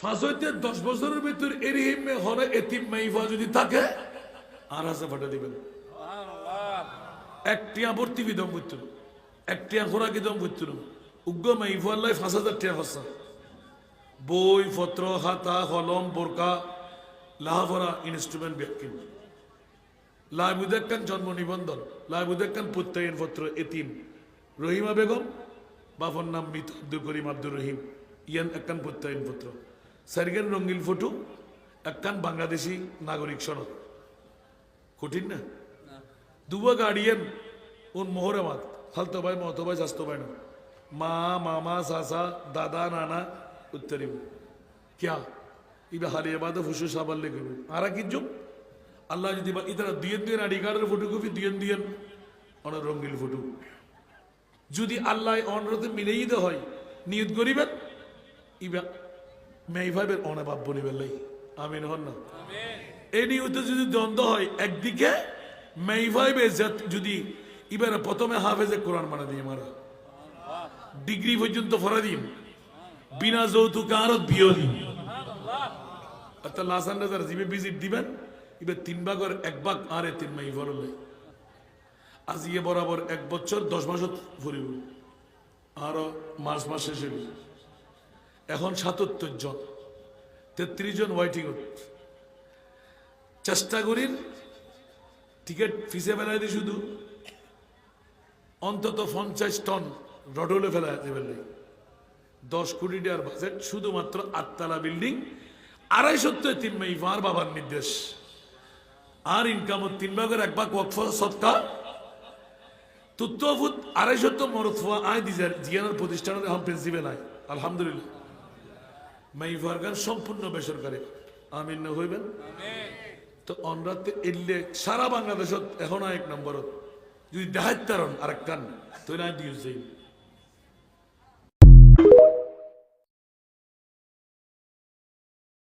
ফাঁস হইতে 10 বছরের ভিতর এরিহিমে হরে এতিম মাইফা যদি থাকে আর হাসে ফাটা দিবেন একটিয়া ভর্তি বিদম করত একটিয়া খোরাকি দম করত উগ্র মাইফা আল্লাহ 5,000 টাকা খরচা বই পত্র খাতা কলম বোরকা লাহাভরা ইনস্ট্রুমেন্ট ব্যাকিং লাইবুদেকান জন্ম নিবন্ধন লাইবুদেকান প্রত্যয়ন পত্র এতিম রহিমা বেগম বাবার নাম মৃত আব্দুল করিম আব্দুর রহিম ইয়ান একখান প্রত্যয়ন পত্র সারিগের রঙিন ফটো একখান বাংলাদেশি নাগরিক সনদ কঠিন না দুবা গার্ডিয়ান উন মোহরামাত খালতো ভাই মতো ভাই স্বাস্থ্য ভাই না মা মামা চাচা দাদা নানা উত্তরিব क्या इबे हाले बाद फुसु साबल ले गयो आरा किजो अल्लाह যদি ইতারা দিয়েন দিয়েন আইডি কার্ডের ফটোকপি দিয়েন দিয়েন অন রঙিন ফটো যদি আল্লাহ অনরতে মিলেই দে হয় নিয়ত করিবেন ইবা মেই ভাইবের অনে বাপ বনিবেন লাই আমিন হন না আমিন এই নিয়তে যদি দ্বন্দ্ব হয় একদিকে মেই ভাইবে যদি ইবারে প্রথমে হাফেজে কোরআন মানে দিয়ে মারা ডিগ্রি পর্যন্ত ফরা দিম বিনা যৌতুক আরত বিয়ে দিম অর্থাৎ লাসান রাজার জিবে ভিজিট দিবেন এবার 3 ভাগের 1 ভাগ আরে 3 মাই ভরলে আজ ইয়ে বরাবর 1 বছর 10 মাস ফুরিব আরো মার্চ মাস শেষ হইব এখন 77 জন 33 জন ওয়াইটিং চেষ্টা করির টিকিট ফিসে ফেলাই দিই শুধু অন্তত 50 টন রডলে ফেলা দেবেন 10 কোটি টাকার বাজেট শুধুমাত্র 8 তলা বিল্ডিং 250 তিন মাইফার বাবার নির্দেশ আর ইনকাম 3 ভাগের 1 ভাগ ওয়াকফ সদকা তুত্তফুত 250 মরফুয়া আয় দিজার জিয়ানার প্রতিষ্ঠানের এখন প্রিন্সিপাল নাই আলহামদুলিল্লাহ মাইফার গান সম্পূর্ণ বেসরকারি আমিন না হইবেন আমিন তো অনরাতে এলে সারা বাংলাদেশত এখন এক নম্বরত যদি দেখাইতারন আরেক কান তো না দিয়েছে